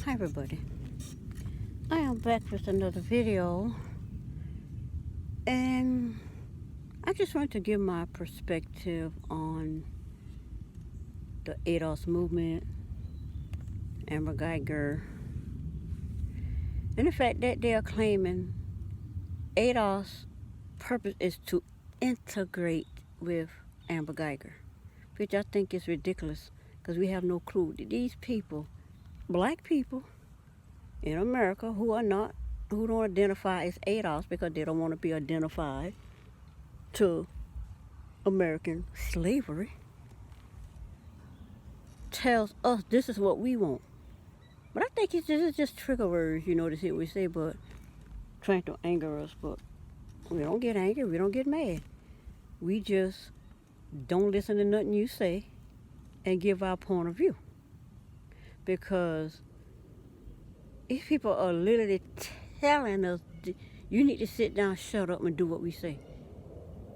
Hi everybody, I am back with another video, and I just want to give my perspective on the ADOS movement and Guyger, and the fact that they are claiming ADOS purpose is to integrate with Amber Guyger, which I think is ridiculous because we have no clue. These people, black people in America who don't identify as ADOS because they don't want to be identified to American slavery, tells us this is what we want. But I think this is just trigger words, to see what we say, but trying to anger us. But we don't get angry, we don't get mad. We just don't listen to nothing you say and give our point of view. Because these people are literally telling us, you need to sit down, shut up, and do what we say.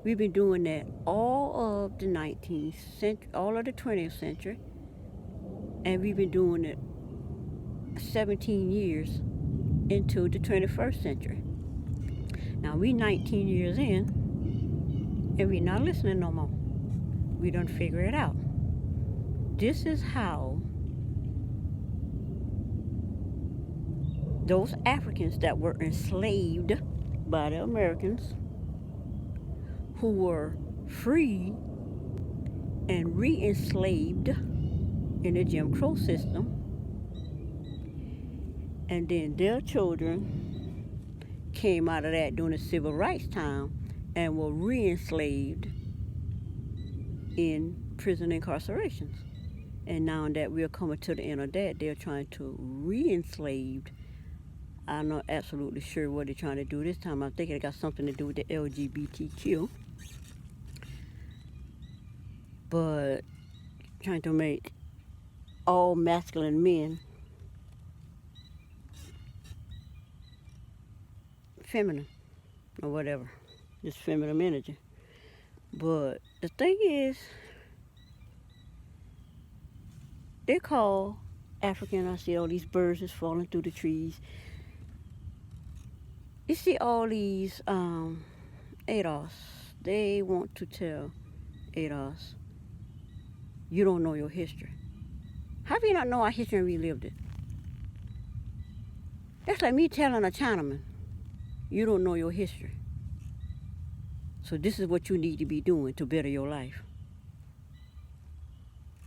We've been doing that all of the 19th century, all of the 20th century, and we've been doing it 17 years into the 21st century. Now we 19 years in, and we're not listening no more. We done figure it out. This is how those Africans that were enslaved by the Americans, who were freed and re-enslaved in the Jim Crow system, and then their children came out of that during the civil rights time and were re-enslaved in prison incarcerations. And now that we're coming to the end of that, they're trying to re-enslave. I'm not absolutely sure what they're trying to do this time. I think it got something to do with the LGBTQ. But trying to make all masculine men feminine or whatever, just feminine energy. But the thing is, they call African, I see all these birds is falling through the trees. You see all these ADOS, they want to tell ADOS, you don't know your history. How do you not know our history and we lived it? That's like me telling a Chinaman, you don't know your history. So this is what you need to be doing to better your life.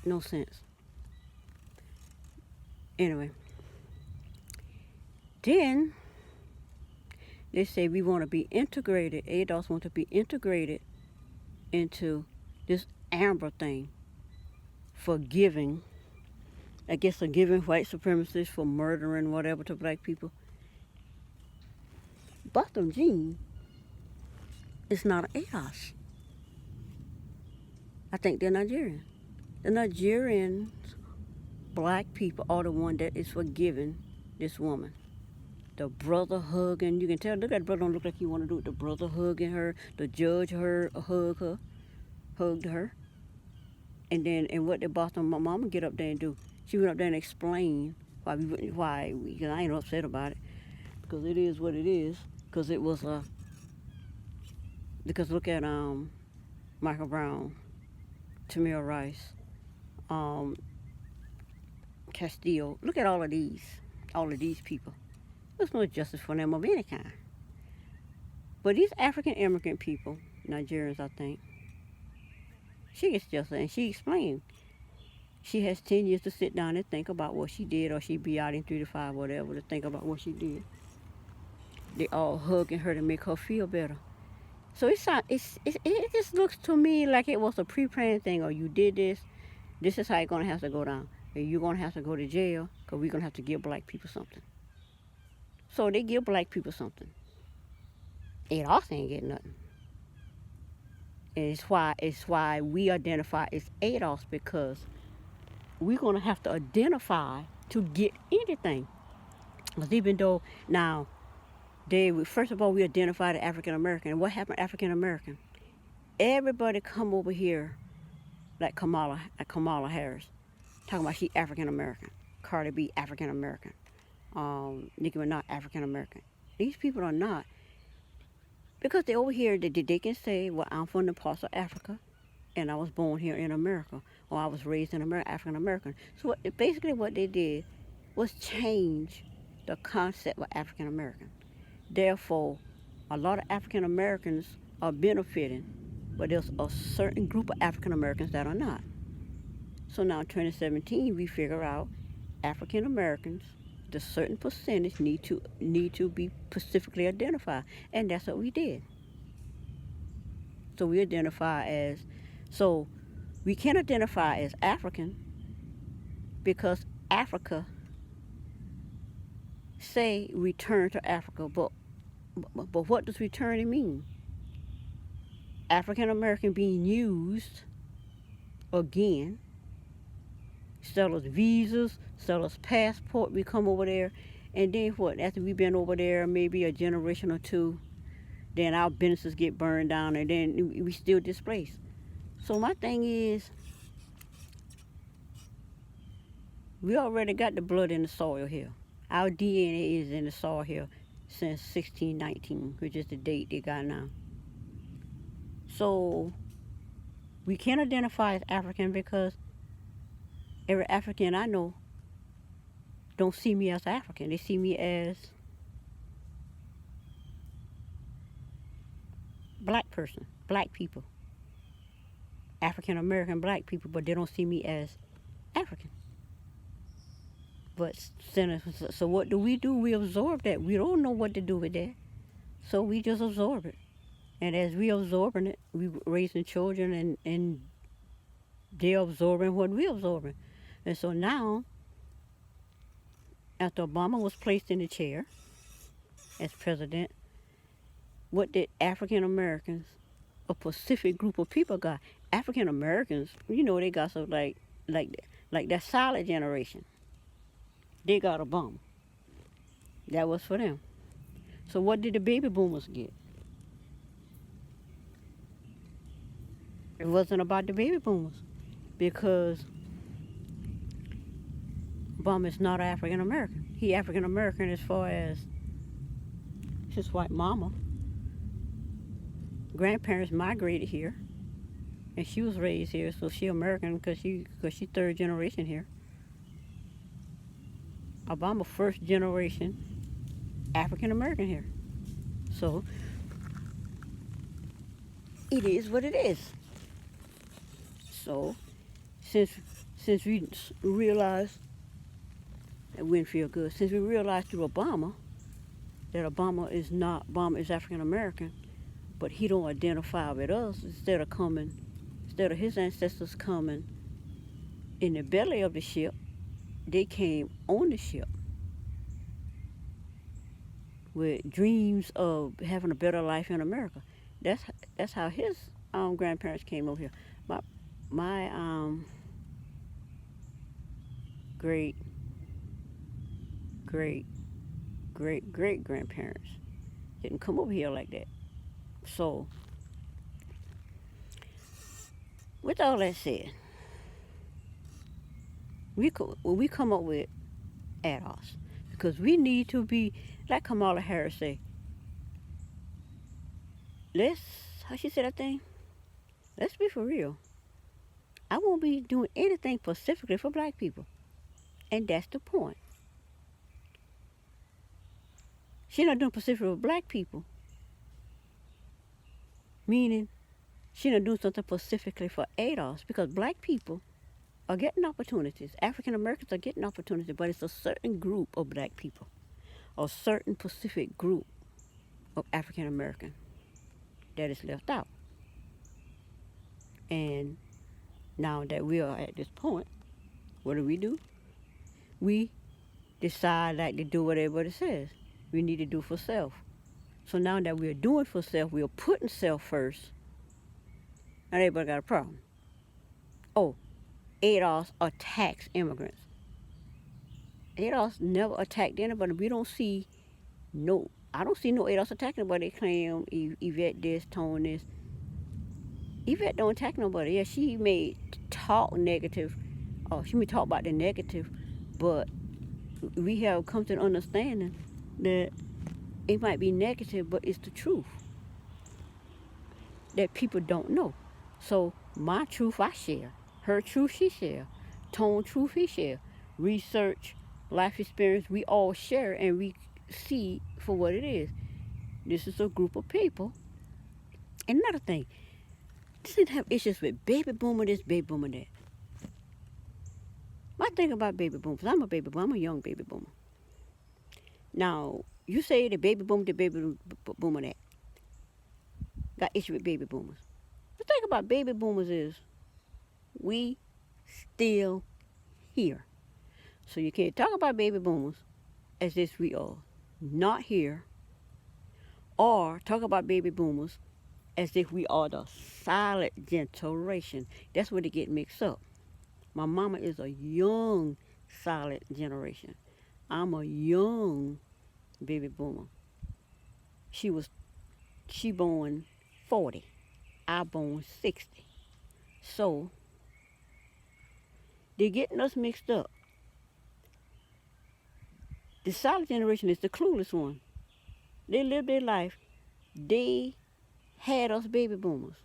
No sense. Anyway, then they say we want to be integrated, ADOS want to be integrated into this Amber thing, forgiving white supremacists for murdering whatever to black people. Bottom Jean is not an ADOS. I think they're Nigerian. The Nigerian black people are the one that is forgiving this woman. The brother hugging, you can tell, look at the brother don't look like he want to do it. The brother hugging her, the judge hugged her. And then, and what did Boston mama get up there and do? She went up there and explained why we, I ain't upset about it, because it is what it is. Because it was because look at Michael Brown, Tamir Rice, Castillo. Look at all of these people. There's no justice for them of any kind. But these African immigrant people, Nigerians, I think, she gets justice, and she explained. She has 10 years to sit down and think about what she did, or she'd be out in 3 to 5, whatever, to think about what she did. They all hugging her to make her feel better. So it just looks to me like it was a pre-planned thing, or you did this is how it's going to have to go down. And you're going to have to go to jail because we're going to have to give black people something. So they give black people something. ADOS ain't getting nothing. And it's why we identify as ADOS, because we're going to have to identify to get anything. Because even though now, first of all, we identified as African American. And what happened to African American? Everybody come over here like Kamala Harris, talking about she African American. Cardi B African American. nigga were not African American. These people are not. Because they over here, they can say, well, I'm from the parts of Africa, and I was born here in America, or I was raised in America, African American. So basically what they did was change the concept of African American. Therefore, a lot of African Americans are benefiting, but there's a certain group of African Americans that are not. So now in 2017, we figure out African Americans, the certain percentage need to be specifically identified, and that's what we did. So we identify as, so we can identify as African because Africa say return to Africa, but what does returning mean? African American being used again, sell us visas, sell us passport, we come over there, and then what? After we've been over there maybe a generation or two, then our businesses get burned down, and then we still displaced. So my thing is, we already got the blood in the soil here. Our DNA is in the soil here since 1619, which is the date they got now. So we can identify as African because every African I know don't see me as African. They see me as black person, black people, African American black people, but they don't see me as African. But so what do? We absorb that. We don't know what to do with that, so we just absorb it. And as we absorbing it, we raising children, and they're absorbing what we're absorbing. And so now, after Obama was placed in the chair as president, what did African Americans, a specific group of people, got? African Americans, they got so like that silent generation. They got Obama. That was for them. So what did the baby boomers get? It wasn't about the baby boomers because Obama is not African American. He African American as far as his white mama. Grandparents migrated here, and she was raised here, so she American because she third generation here. Obama first generation African American here. So it is what it is. So since we realized that we didn't feel good, since we realized through Obama that Obama is African American, but he don't identify with us, instead of his ancestors coming in the belly of the ship, they came on the ship with dreams of having a better life in America. That's how his grandparents came over here. My great grandparents didn't come over here like that. So with all that said, we come up with ADOS because we need to be, like Kamala Harris say, how she said that thing? Let's be for real. I won't be doing anything specifically for black people. And that's the point. She's not doing specifically for black people, meaning she's not doing something specifically for ADOS, because black people are getting opportunities. African Americans are getting opportunities, but it's a certain group of black people, a certain specific group of African American that is left out. And now that we are at this point, what do? We decide like to do what everybody says. We need to do for self. So now that we're doing for self, we're putting self first. Now everybody got a problem. Oh, ADOS attacks immigrants. ADOS never attacked anybody. I don't see no ADOS attacking nobody. They claim Yvette this, Tone this. Yvette don't attack nobody. Yeah, she may talk negative. She may talk about the negative, but we have come to the understanding that it might be negative, but it's the truth that people don't know. So my truth I share, her truth she share, Tone truth he share, research, life experience we all share and we see for what it is. This is a group of people. And another thing, this didn't have issues with baby boomer this, baby boomer that. My thing about baby boomers, I'm a baby boomer, I'm a young baby boomer. Now, you say the baby boomer, the baby boomer that got issue with baby boomers. The thing about baby boomers is we still here. So you can't talk about baby boomers as if we are not here, or talk about baby boomers as if we are the silent generation. That's where they get mixed up. My mama is a young silent generation. I'm a young baby boomer. She born 40. I born 60. So they're getting us mixed up. The silent generation is the clueless one. They lived their life. They had us baby boomers.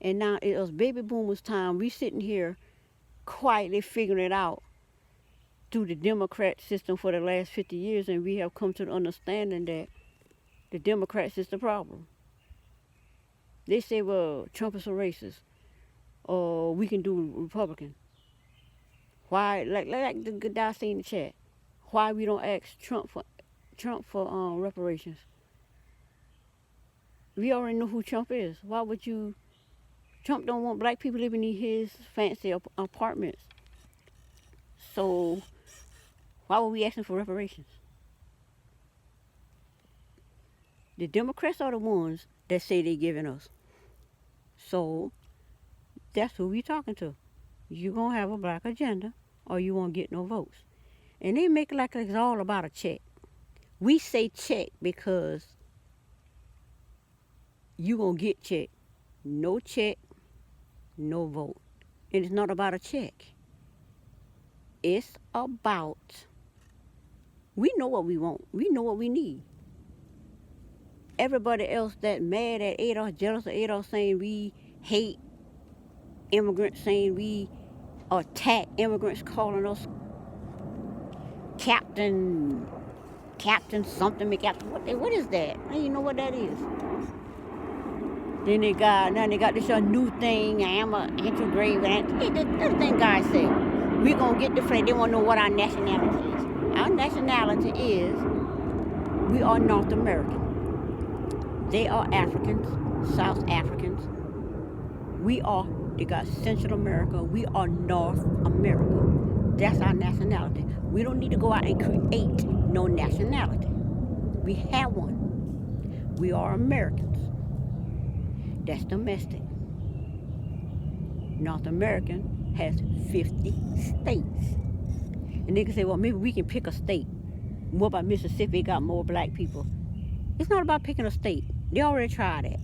And now it's us baby boomers' time. We sitting here quietly figuring it out through the Democrat system for the last 50 years, and we have come to the understanding that the Democrats is the problem. They say, well, Trump is a racist, or we can do Republican. Why, like the guy saying in the chat, why we don't ask Trump for reparations? We already know who Trump is. Why would you? Trump don't want black people living in his fancy apartments. So why were we asking for reparations? The Democrats are the ones that say they're giving us. So that's who we talking to. You gonna have a black agenda, or you won't get no votes. And they make it like it's all about a check. We say check because you gonna get check. No check, no vote. And it's not about a check. It's about, we know what we want. We know what we need. Everybody else that mad at ADOS, jealous of ADOS, saying we hate immigrants, saying we attack immigrants, calling us Captain something, Captain, what is that? I don't even know what that is. Then they got this new thing, I am a integrate. This thing God said, we gonna get the flag. They wanna know what our nationality is. Our nationality is, we are North American. They are Africans, South Africans. They got Central America. We are North America. That's our nationality. We don't need to go out and create no nationality. We have one. We are Americans. That's domestic. North American has 50 states. And they can say, well, maybe we can pick a state. What about Mississippi? It got more black people. It's not about picking a state. They already tried that.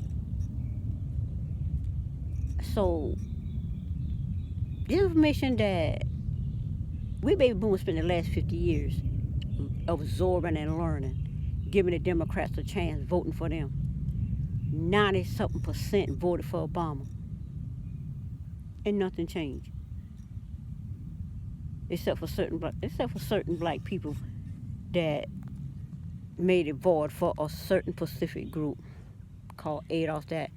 So, this information that we baby boomers spent the last 50 years absorbing and learning, giving the Democrats a chance, voting for them. 90-something% voted for Obama. And nothing changed. Except for certain black people that made it void for a certain Pacific group called ADOS that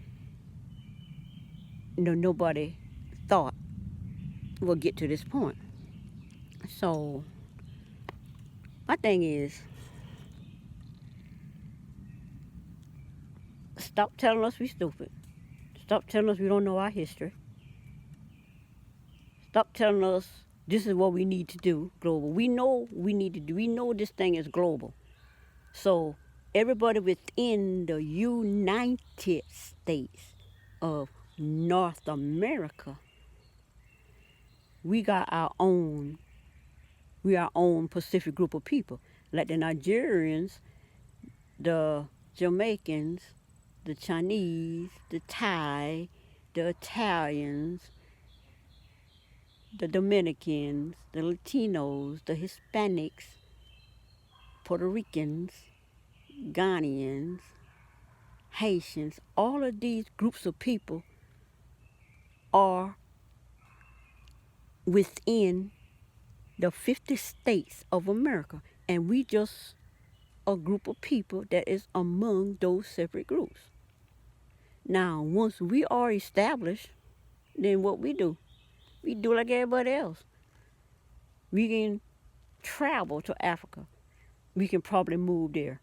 nobody thought would get to this point. So my thing is, stop telling us we're stupid. Stop telling us we don't know our history. Stop telling us this is what we need to do global. We know we need to do. We know this thing is global. So everybody within the United States of North America, we got our own Pacific group of people. Like the Nigerians, the Jamaicans, the Chinese, the Thai, the Italians, the Dominicans, the Latinos, the Hispanics, Puerto Ricans, Ghanaians, Haitians, all of these groups of people are within the 50 states of America. And we just a group of people that is among those separate groups. Now, once we are established, then what we do like everybody else. We can travel to Africa. We can probably move there.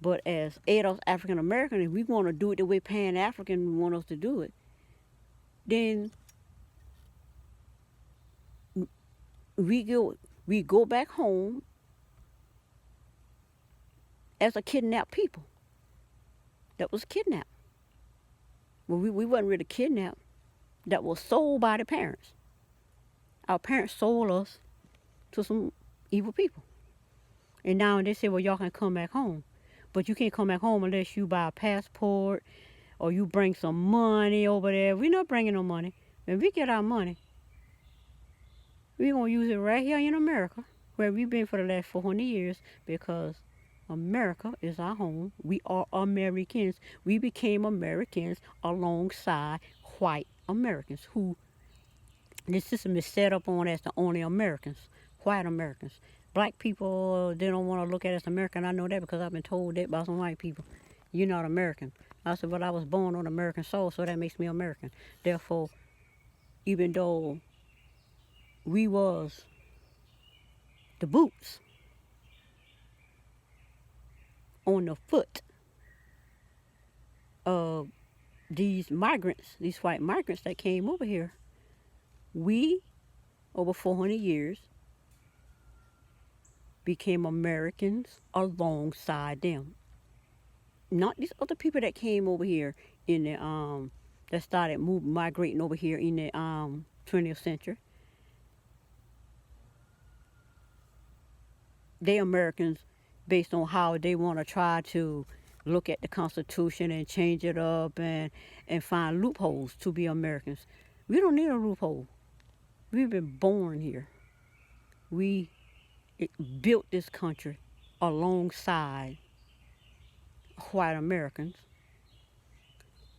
But as ADOS African American, if we want to do it the way Pan African want us to do it, then we go back home as a kidnapped people that was kidnapped. Well, we wasn't really kidnapped. That was sold by the parents. Our parents sold us to some evil people. And now they say, well, y'all can come back home. But you can't come back home unless you buy a passport or you bring some money over there. We're not bringing no money. When we get our money, we're going to use it right here in America, where we've been for the last 400 years, because America is our home. We are Americans. We became Americans alongside white Americans, who this system is set up on as the only Americans, white Americans. Black people, they don't want to look at us American. I know that because I've been told that by some white people. You're not American. I said, well, I was born on American soil, so that makes me American. Therefore, even though we was the boots on the foot of these migrants, these white migrants that came over here, we, over 400 years, became Americans alongside them. Not these other people that came over here in the that started migrating over here in the 20th century. They Americans based on how they want to try to look at the Constitution and change it up and find loopholes to be Americans. We don't need a loophole. We've been born here. We built this country alongside white Americans,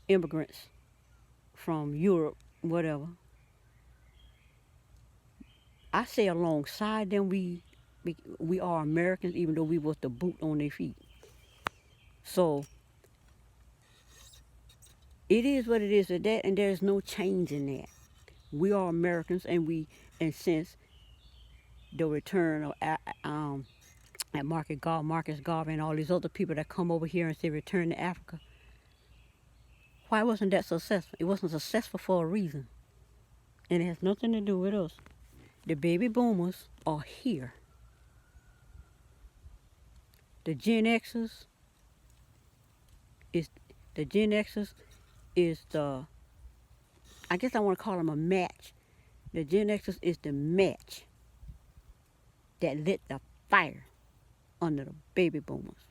immigrants from Europe, whatever. I say alongside them, we are Americans, even though we was the boot on their feet. So it is what it is at that, and there's no change in that. We are Americans, and since the return of at Marcus Garvey, and all these other people that come over here and say return to Africa, why wasn't that successful? It wasn't successful for a reason, and it has nothing to do with us. The baby boomers are here. The Gen Xers is the, I guess I want to call them a match. The Gen Xers is the match that lit the fire under the baby boomers.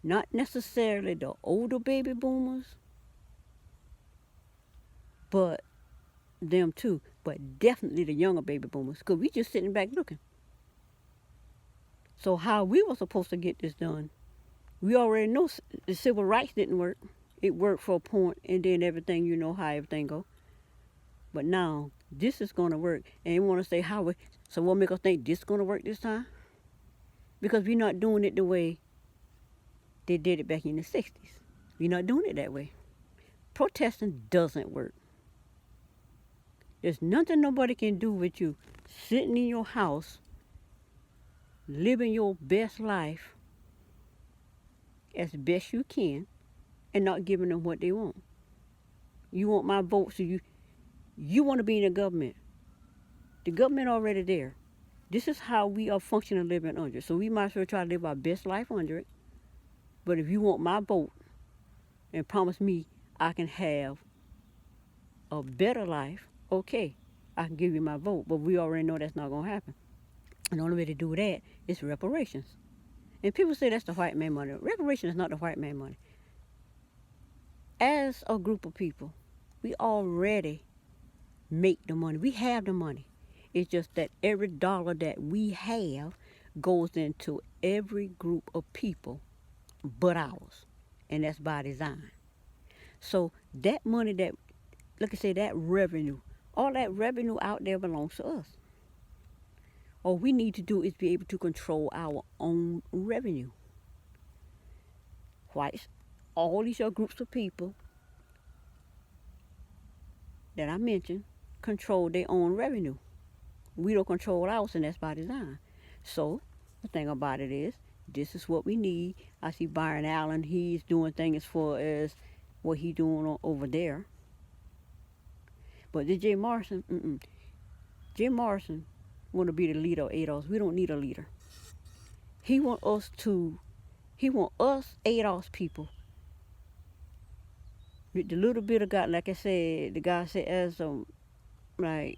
Not necessarily the older baby boomers, but them too, but definitely the younger baby boomers, because we just sitting back looking. So how we were supposed to get this done, we already know the civil rights didn't work. It worked for a point, and then everything, you know how everything go. But now, this is going to work. And they want to say, so what make us think this is going to work this time? Because we're not doing it the way they did it back in the 60s. We're not doing it that way. Protesting doesn't work. There's nothing nobody can do with you sitting in your house, living your best life as best you can, and not giving them what they want. You want my vote, so you want to be in the government. The government already there. This is how we are functioning living under. So we might as well try to live our best life under it. But if you want my vote and promise me I can have a better life, okay, I can give you my vote. But we already know that's not going to happen. And the only way to do that is reparations. And people say that's the white man money. Reparations is not the white man money. As a group of people, we already make the money. We have the money. It's just that every dollar that we have, goes into every group of people but ours. And that's by design. So that money that, like I say, that revenue, all that revenue out there belongs to us. All we need to do is be able to control our own revenue. Whites, all these other groups of people that I mentioned control their own revenue. We don't control ours, and that's by design. So the thing about it is, this is what we need. I see Byron Allen, he's doing things as far as what he doing over there. But this Jim Morrison, Jim Morrison want to be the leader of ADOS. We don't need a leader. He want us, ADOS people, the little bit of God, like I said, the guy said, as like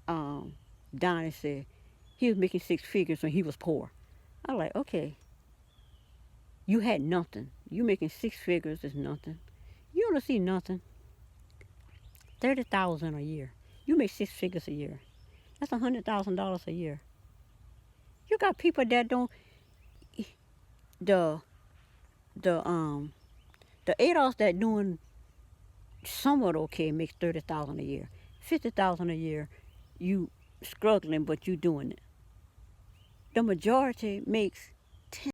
Donnie said, he was making six figures when he was poor. I was like, okay, you had nothing. You making six figures is nothing. You don't see nothing. 30,000 a year. You make six figures a year. That's $100,000 a year. You got people that don't. The ADOS that doing somewhat okay makes 30,000 a year, 50,000 a year. You struggling, but you doing it. The majority makes